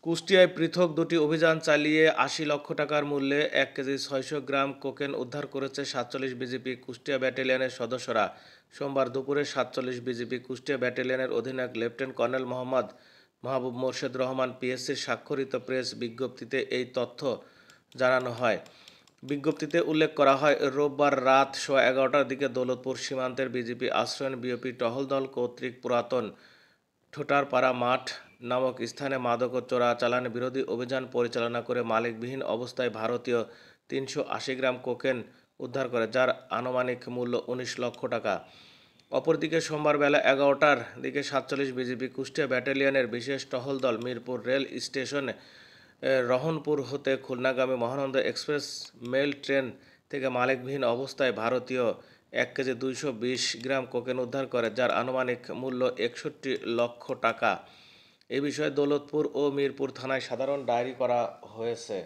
কুষ্টিয়ায় পৃথক দুটি অভিযান চালিয়ে ৮০ লক্ষ টাকার মূল্যে ১ কেজি ৬০০ গ্রাম কোকেন উদ্ধার করেছে ৪৭ বিজিবি কুষ্টিয়া ব্যাটালিয়নের সদস্যরা। সোমবার দুপুরে ৪৭ বিজিবি কুষ্টিয়া ব্যাটালিয়নের অধিনায়ক লেফটেন্যান্ট কর্নেল মোহাম্মদ মাহবুব মোর্শেদ রহমান পিএসসির স্বাক্ষরিত প্রেস বিজ্ঞপ্তিতে এই তথ্য জানানো হয়। বিজ্ঞপ্তিতে উল্লেখ করা হয়, রোববার রাত 11:15টার দিকে দৌলতপুর সীমান্তের বিজিবি আশ্রয়ন বিওপি টহল দল কর্তৃক পুরাতন ঠোঁটারপাড়া মাঠ নামক স্থানে মাদক ও চোরাচালান বিরোধী অভিযান পরিচালনা করে মালিকবিহীন অবস্থায় ভারতীয় ৩৮০ গ্রাম কোকেন উদ্ধার করে, যার আনুমানিক মূল্য ১৯ লক্ষ টাকা। অপরদিকে সোমবার বেলা 11টার দিকে ৪৭ বিজিবি কুষ্টিয়া ব্যাটালিয়নের বিশেষ টহল দল মিরপুর রেল স্টেশনে রহনপুর হতে খুলনাগামী মহানন্দা এক্সপ্রেস মেল ট্রেন থেকে মালিকবিহীন অবস্থায় ভারতীয় ১ কেজি ২২০ গ্রাম কোকেন উদ্ধার করে, যার আনুমানিক মূল্য ৬১ লক্ষ টাকা। এ বিষয়ে দৌলতপুর ও মিরপুর থানায় সাধারণ ডায়েরি করা হয়েছে।